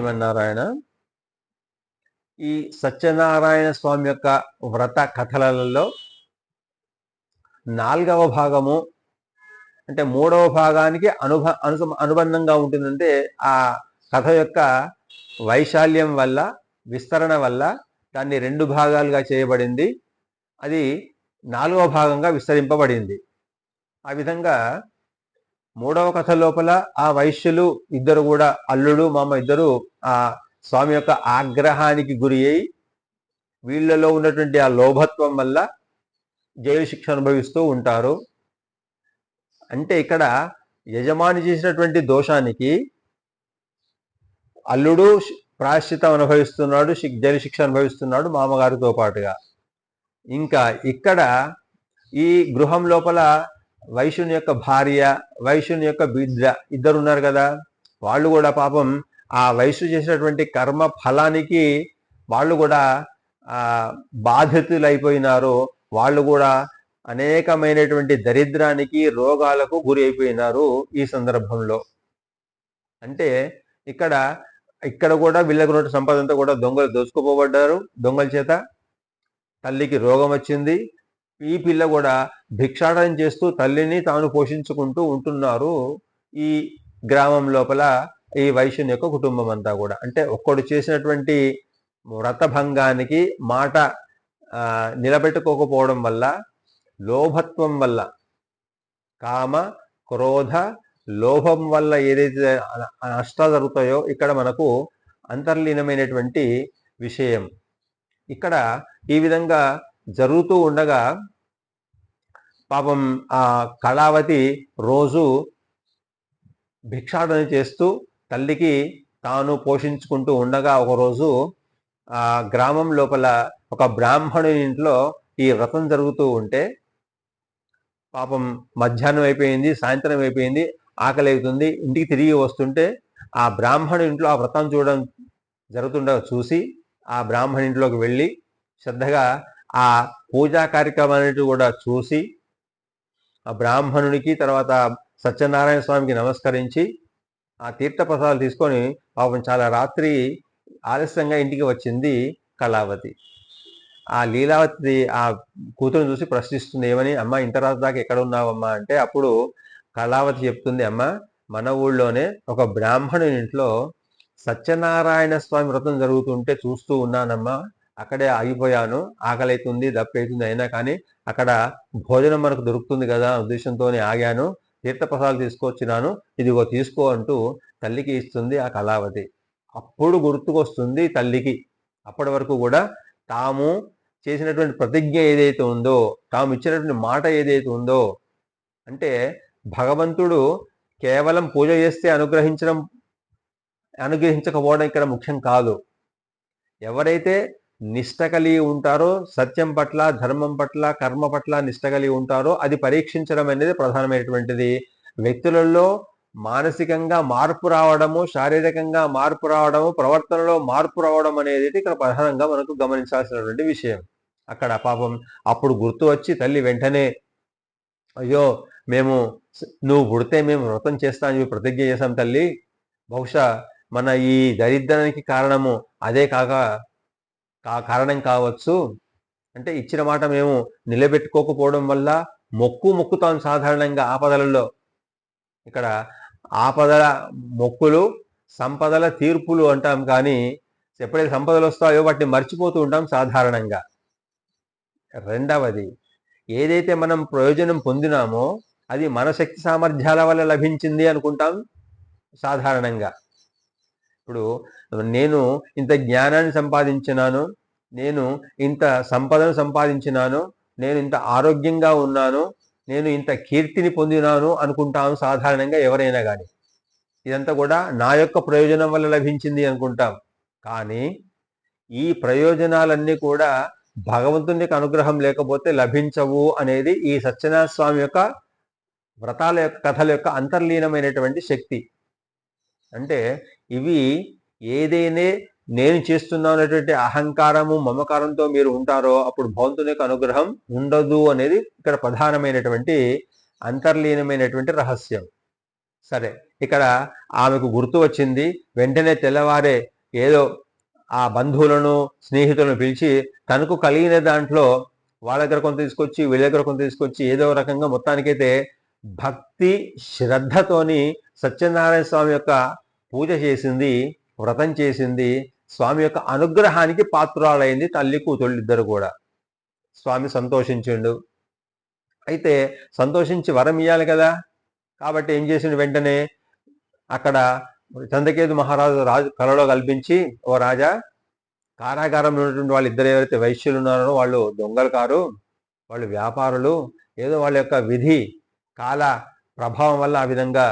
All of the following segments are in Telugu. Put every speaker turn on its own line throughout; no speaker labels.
శ్రీమన్నారాయణ. ఈ సత్యనారాయణ స్వామి యొక్క వ్రత కథలలో 4వ భాగము అంటే 3వ భాగానికి అనుబంధంగా ఉంటుందంటే ఆ కథ యొక్క వైశాల్యం వల్ల, విస్తరణ వల్ల దాన్ని 2 భాగాలుగా చేయబడింది. అది 4వ భాగంగా విస్తరింపబడింది. ఆ విధంగా 3వ కథ లోపల ఆ వైశ్యులు ఇద్దరు కూడా, అల్లుడు మామ ఇద్దరు ఆ స్వామి యొక్క ఆగ్రహానికి గురి అయి వీళ్ళలో ఉన్నటువంటి ఆ లోభత్వం వల్ల జైలు శిక్ష అనుభవిస్తూ ఉంటారు. అంటే ఇక్కడ యజమాని చేసినటువంటి దోషానికి అల్లుడు ప్రాయశ్చితం అనుభవిస్తున్నాడు, జైలు శిక్ష అనుభవిస్తున్నాడు మామగారితో పాటుగా. ఇంకా ఇక్కడ ఈ గృహం లోపల వైశ్యుని యొక్క భార్య, వైశ్యుని యొక్క బిడ్డ ఇద్దరు ఉన్నారు కదా, వాళ్ళు కూడా పాపం ఆ వైశ్యు చేసినటువంటి కర్మ ఫలానికి వాళ్ళు కూడా బాధితులైపోయినారు. వాళ్ళు కూడా అనేకమైనటువంటి దరిద్రానికి, రోగాలకు గురి అయిపోయినారు ఈ సందర్భంలో. అంటే ఇక్కడ కూడా వీళ్ళకు ఉన్న సంపద అంతా కూడా దొంగలు దోచుకుపోబడ్డారు. దొంగల చేత తల్లికి రోగం వచ్చింది. ఈ పిల్ల కూడా భిక్షాటన చేస్తూ తల్లిని తాను పోషించుకుంటూ ఉంటున్నారు ఈ గ్రామం లోపల ఈ వైశ్యుని యొక్క కుటుంబం అంతా కూడా. అంటే ఒక్కడు చేసినటువంటి వ్రతభంగానికి మాట నిలబెట్టుకోకపోవడం వల్ల, లోభత్వం వల్ల, కామ క్రోధ లోభం వల్ల ఏదైతే నష్టాలు జరుగుతాయో ఇక్కడ మనకు అంతర్లీనమైనటువంటి విషయం. ఇక్కడ ఈ విధంగా జరుగుతూ ఉండగా పాపం ఆ కళావతి రోజు భిక్షాటన చేస్తూ తల్లికి తాను పోషించుకుంటూ ఉండగా ఒకరోజు ఆ గ్రామం లోపల ఒక బ్రాహ్మణుని ఇంట్లో ఈ వ్రతం జరుగుతూ ఉంటే, పాపం మధ్యాహ్నం అయిపోయింది, సాయంత్రం అయిపోయింది, ఆకలి అవుతుంది. ఇంటికి తిరిగి వస్తుంటే ఆ బ్రాహ్మణుని ఇంట్లో ఆ వ్రతం చూడడం జరుగుతుండగా చూసి ఆ బ్రాహ్మణి ఇంట్లోకి వెళ్ళి శ్రద్ధగా ఆ పూజా కార్యక్రమాన్ని కూడా చూసి ఆ బ్రాహ్మణునికి తర్వాత సత్యనారాయణ స్వామికి నమస్కరించి ఆ తీర్థప్రసాదాలు తీసుకొని పాపం చాలా రాత్రి ఆలస్యంగా ఇంటికి వచ్చింది కళావతి. ఆ లీలావతి ఆ కూతురుని చూసి ప్రశ్నిస్తుంది, ఏమని, అమ్మ ఇంత రాత్రి దాకా ఎక్కడ ఉన్నావమ్మా అంటే, అప్పుడు కళావతి చెప్తుంది, అమ్మ మన ఊళ్ళోనే ఒక బ్రాహ్మణుని ఇంట్లో సత్యనారాయణ స్వామి వ్రతం జరుగుతుంటే చూస్తూ ఉన్నానమ్మా. అక్కడే ఆగిపోయాను, ఆకలి అవుతుంది, దప్పి అవుతుంది, అయినా కానీ అక్కడ భోజనం మనకు దొరుకుతుంది కదా ఉద్దేశంతోనే ఆగాను, తీర్థప్రసాదాలు తీసుకొచ్చినాను, ఇదిగో తీసుకో అంటూ తల్లికి ఇస్తుంది ఆ కళావతి. అప్పుడు గుర్తుకొస్తుంది తల్లికి, అప్పటి వరకు కూడా తాము చేసినటువంటి ప్రతిజ్ఞ ఏదైతే ఉందో, తాము ఇచ్చినటువంటి మాట ఏదైతే ఉందో, అంటే భగవంతుడు కేవలం పూజ చేస్తే అనుగ్రహించకపోవడం ఇక్కడ ముఖ్యం కాదు. ఎవరైతే నిష్ట కలిగి ఉంటారో, సత్యం పట్ల, ధర్మం పట్ల, కర్మ పట్ల నిష్ట కలిగి ఉంటారో అది పరీక్షించడం అనేది ప్రధానమైనటువంటిది. వ్యక్తులలో మానసికంగా మార్పు రావడము, శారీరకంగా మార్పు రావడము, ప్రవర్తనలో మార్పు రావడం అనేది ఇక్కడ ప్రధానంగా మనకు గమనించాల్సినటువంటి విషయం. అక్కడ పాపం అప్పుడు గుర్తు వచ్చి తల్లి వెంటనే, అయ్యో నువ్వు పుడితే మేము వ్రతం చేస్తామని ప్రతిజ్ఞ చేశాం తల్లి, బహుశా మన ఈ దరిద్రానికి కారణము అదే కారణం కావచ్చు. అంటే ఇచ్చిన మాట మేము నిలబెట్టుకోకపోవడం వల్ల మొక్కుతాం సాధారణంగా ఆపదలలో. ఇక్కడ ఆపదల మొక్కులు, సంపదల తీర్పులు అంటాం, కానీ ఎప్పుడైతే సంపదలు వస్తాయో వాటిని మర్చిపోతూ ఉంటాం సాధారణంగా. రెండవది, ఏదైతే మనం ప్రయోజనం పొందినామో అది మన శక్తి సామర్థ్యాల వల్ల లభించింది అనుకుంటాం సాధారణంగా. ఇప్పుడు నేను ఇంత జ్ఞానాన్ని సంపాదించినాను, నేను ఇంత సంపదను సంపాదించినాను, నేను ఇంత ఆరోగ్యంగా ఉన్నాను, నేను ఇంత కీర్తిని పొందినాను అనుకుంటాను సాధారణంగా ఎవరైనా కానీ. ఇదంతా కూడా నా యొక్క ప్రయోజనం వల్ల లభించింది అనుకుంటాం. కానీ ఈ ప్రయోజనాలన్నీ కూడా భగవంతుని యొక్క అనుగ్రహం లేకపోతే లభించవు అనేది ఈ సత్యనారాయణ స్వామి యొక్క వ్రతాల యొక్క కథల యొక్క అంతర్లీనమైనటువంటి శక్తి. అంటే ఇవి ఏదైనా నేను చేస్తున్నానటువంటి అహంకారము, మమకారంతో మీరు ఉంటారో అప్పుడు భగవంతుని యొక్క అనుగ్రహం ఉండదు అనేది ఇక్కడ ప్రధానమైనటువంటి అంతర్లీనమైనటువంటి రహస్యం. సరే, ఇక్కడ ఆమెకు గుర్తు వచ్చింది. వెంటనే తెల్లవారే ఏదో ఆ బంధువులను స్నేహితులను పిలిచి తనకు కలిగిన దాంట్లో వాళ్ళ దగ్గర కొంత తీసుకొచ్చి వీళ్ళ దగ్గర కొంత తీసుకొచ్చి ఏదో రకంగా మొత్తానికైతే భక్తి శ్రద్ధతోని సత్యనారాయణ స్వామి యొక్క పూజ చేసింది, వ్రతం చేసింది. స్వామి యొక్క అనుగ్రహానికి పాత్రురాలైంది తల్లి కూతుళ్ళు ఇద్దరు కూడా. స్వామి సంతోషించిండు. అయితే సంతోషించి వరం ఇయ్యాలి కదా, కాబట్టి ఏం చేసిండు, వెంటనే అక్కడ చంద్రకేతు రాజు కలలో కల్పించి, ఓ రాజా, కారాగారంలో ఉన్నటువంటి వాళ్ళు ఇద్దరు ఎవరైతే వైశ్యులు ఉన్నారో వాళ్ళు దొంగలు కారు, వాళ్ళు వ్యాపారులు, ఏదో వాళ్ళ యొక్క విధి కాల ప్రభావం వల్ల ఆ విధంగా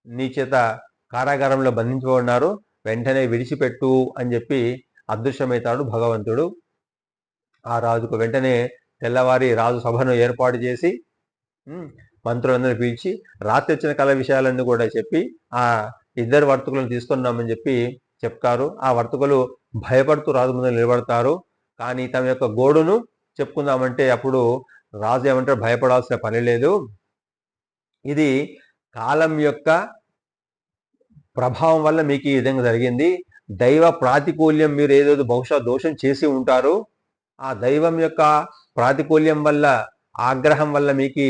నీ చేత కారాగారంలో బంధించబడినారు, వెంటనే విడిచిపెట్టు అని చెప్పి అదృశ్యమవుతాడు భగవంతుడు. ఆ రాజుకు వెంటనే తెల్లవారి రాజు సభను ఏర్పాటు చేసి మంత్రులందరినీ పిలిచి రాత్రి వచ్చిన కళ విషయాలన్నీ కూడా చెప్పి ఆ ఇద్దరు వర్తకులను తీసుకున్నామని చెప్పి చెప్తారు. ఆ వర్తకులు భయపడుతూ రాజు ముందు నిలబడతారు. కానీ తమ యొక్క గోడును చెప్పుకుందామంటే అప్పుడు రాజు ఏమంటారు, భయపడాల్సిన పని లేదు, ఇది కాలం యొక్క ప్రభావం వల్ల మీకు ఈ విధంగా జరిగింది. దైవ ప్రాతికూల్యం, మీరు ఏదో బహుశా దోషం చేసి ఉంటారు, ఆ దైవం యొక్క ప్రాతికూల్యం వల్ల, ఆగ్రహం వల్ల మీకు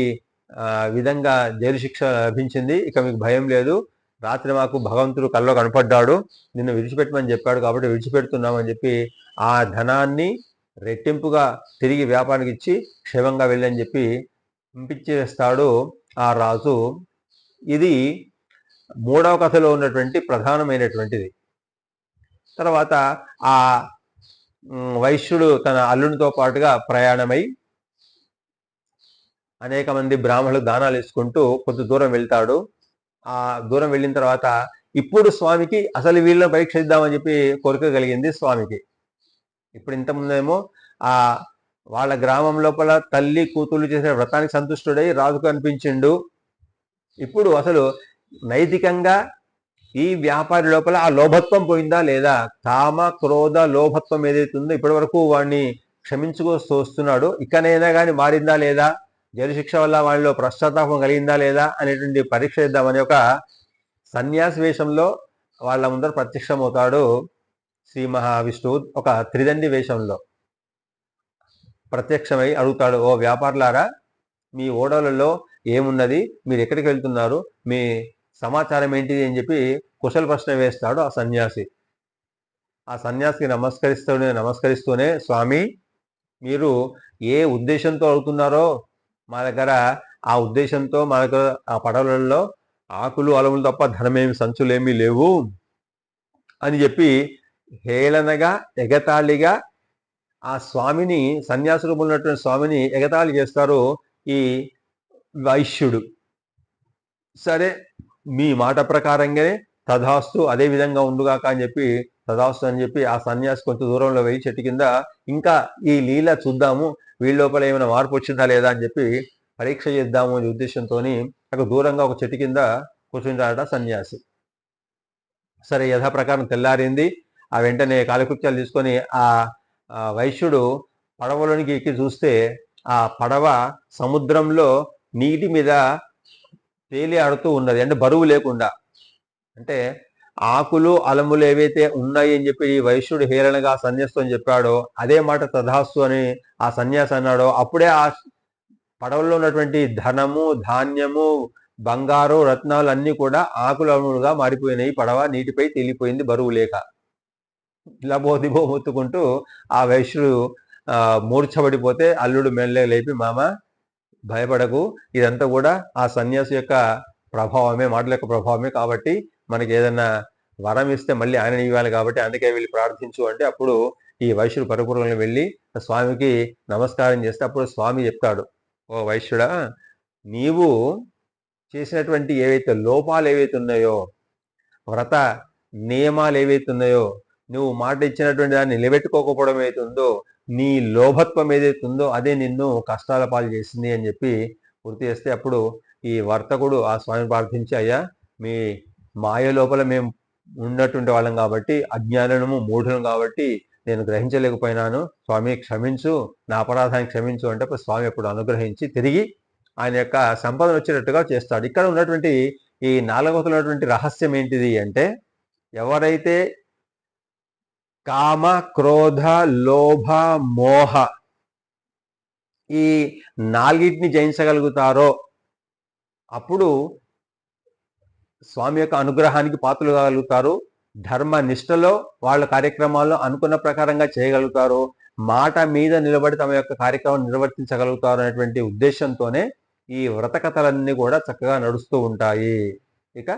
విధంగా జైలు శిక్ష లభించింది. ఇక మీకు భయం లేదు. రాత్రి మాకు భగవంతుడు కల్లో కనపడ్డాడు, నిన్ను విడిచిపెట్టమని చెప్పాడు, కాబట్టి విడిచిపెడుతున్నామని చెప్పి ఆ ధనాన్ని రెట్టింపుగా తిరిగి వ్యాపారానికి ఇచ్చి క్షేమంగా వెళ్ళని చెప్పి పంపించేస్తాడు ఆ రాజు. ఇది మూడవ కథలో ఉన్నటువంటి ప్రధానమైనటువంటిది. తర్వాత ఆ వైశ్యుడు తన అల్లునితో పాటుగా ప్రయాణమై అనేక మంది బ్రాహ్మణులకు దానాలు ఇచ్చుకుంటూ కొంత దూరం వెళ్తాడు. ఆ దూరం వెళ్ళిన తర్వాత ఇప్పుడు స్వామికి అసలు వీళ్ళని పరీక్షిద్దామని చెప్పి కోరిక కలిగింది స్వామికి. ఇప్పుడు ఇంతకుముందేమో ఆ వాళ్ళ గ్రామం లోపల తల్లి కూతుళ్ళు చేసిన వ్రతానికి సంతుష్టుడై రాజుకు అనిపించిండు. ఇప్పుడు అసలు నైతికంగా ఈ వ్యాపారి లోపల ఆ లోభత్వం పోయిందా లేదా, కామ క్రోధ లోభత్వం ఏదైతే ఉందో ఇప్పటి వరకు వాడిని క్షమించుకొస్తూ వస్తున్నాడు, ఇకనైనా కానీ మారిందా లేదా, జైలు శిక్ష వల్ల వాళ్ళలో పశ్చాత్తాపం కలిగిందా లేదా అనేటువంటి పరీక్ష ఇద్దామని ఒక సన్యాసి వేషంలో వాళ్ళ ముందర ప్రత్యక్షమవుతాడు శ్రీ మహావిష్ణువు. ఒక త్రిదండి వేషంలో ప్రత్యక్షమై అడుగుతాడు, ఓ వ్యాపారులారా, మీ ఓడలలో ఏమున్నది, మీరు ఎక్కడికి వెళ్తున్నారు, మీ సమాచారం ఏంటిది అని చెప్పి కుశల ప్రశ్న వేస్తాడు ఆ సన్యాసి. ఆ సన్యాసికి నమస్కరిస్తూనే స్వామి, మీరు ఏ ఉద్దేశంతో అడుగుతున్నారో మా దగ్గర ఆ ఉద్దేశంతో మా దగ్గర ఆ పడవలలో ఆకులు అలములు తప్ప ధనమేమి సంచులేమీ లేవు అని చెప్పి హేళనగా ఎగతాళిగా ఆ స్వామిని, సన్యాసి రూపంలో ఉన్నటువంటి స్వామిని ఎగతాళి చేస్తారు ఈ వైశ్యుడు. సరే, మీ మాట ప్రకారంగానే తథాస్తు, అదే విధంగా ఉండుగాక అని చెప్పి తథాస్తు అని చెప్పి ఆ సన్యాసి కొంత దూరంలో వెయ్యి చెట్టు కింద ఇంకా ఈ లీల చూద్దాము, వీళ్ళ లోపల ఏమైనా మార్పు వచ్చిందా లేదా అని చెప్పి పరీక్ష చేద్దాము అనే ఉద్దేశంతో అక్కడ దూరంగా ఒక చెట్టు కింద కూర్చుంటాడట సన్యాసి. సరే, యథాప్రకారం తెల్లారింది. ఆ వెంటనే కాలకృత్యాలు తీసుకొని ఆ వైశ్యుడు పడవలోనికి ఎక్కి చూస్తే ఆ పడవ సముద్రంలో నీటి మీద తేలి ఆడుతూ ఉన్నది, అంటే బరువు లేకుండా. అంటే ఆకులు అలములు ఏవైతే ఉన్నాయి అని చెప్పి ఈ వైశ్యుడు హేళనగా సన్యాసితో చెప్పాడో అదే మాట తథాస్తు అని ఆ సన్యాసి అన్నాడో అప్పుడే ఆ పడవలో ఉన్నటువంటి ధనము, ధాన్యము, బంగారు, రత్నాలు అన్నీ కూడా ఆకులు అలములుగా మారిపోయినాయి. పడవ నీటిపై తేలిపోయింది బరువు లేక. లబోదిబో మొత్తుకుంటూ ఆ వైశ్యుడు మూర్ఛపడిపోతే అల్లుడు మెల్లె లేపి, మామ భయపడకు, ఇదంతా కూడా ఆ సన్యాసి యొక్క ప్రభావమే, మాటల యొక్క ప్రభావమే, కాబట్టి మనకి ఏదన్నా వరం ఇస్తే మళ్ళీ ఆయన ఇవ్వాలి, కాబట్టి అందుకే వెళ్ళి ప్రార్థించు అంటే అప్పుడు ఈ వైశ్యుడు పరిపూర్ణంగా వెళ్ళి స్వామికి నమస్కారం చేస్తే అప్పుడు స్వామి చెప్తాడు, ఓ వైశ్యుడా, నీవు చేసినటువంటి ఏవైతే లోపాలు ఏవైతే ఉన్నాయో, వ్రత నియమాలు ఏవైతే ఉన్నాయో, నువ్వు మాట ఇచ్చినటువంటి దాన్ని నిలబెట్టుకోకపోవడం ఏదైతుందో, నీ లోభత్వం ఏదైతే ఉందో అదే నిన్ను కష్టాల పాలు చేసింది అని చెప్పి గుర్తు చేస్తే అప్పుడు ఈ వర్తకుడు ఆ స్వామిని ప్రార్థించి, అయ్యా, మీ మాయ లోపల మేము ఉన్నటువంటి వాళ్ళం కాబట్టి, అజ్ఞానము మూఢులం కాబట్టి నేను గ్రహించలేకపోయినాను, స్వామి క్షమించు, నా అపరాధాన్ని క్షమించు అంటే స్వామి అప్పుడు అనుగ్రహించి తిరిగి ఆయన యొక్క సంపదను వచ్చేటట్టుగా చేస్తాడు. ఇక్కడ ఉన్నటువంటి ఈ 4వది రహస్యం ఏంటిది అంటే, ఎవరైతే కామ, క్రోధ, లోభ, మోహ ఈ 4టిని జయించగలుగుతారో అప్పుడు స్వామి యొక్క అనుగ్రహానికి పాత్రలు కాగలుగుతారు. ధర్మ నిష్టలో వాళ్ళ కార్యక్రమాల్లో అనుకున్న ప్రకారంగా చేయగలుగుతారు. మాట మీద నిలబడి తమ యొక్క కార్యక్రమం నిర్వర్తించగలుగుతారు అనేటువంటి ఉద్దేశంతోనే ఈ వ్రత కథలన్నీ కూడా చక్కగా నడుస్తూ ఉంటాయి. ఇక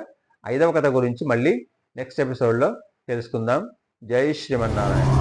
5వ కథ గురించి మళ్ళీ నెక్స్ట్ ఎపిసోడ్లో తెలుసుకుందాం. జై శ్రీమన్నారాయణ.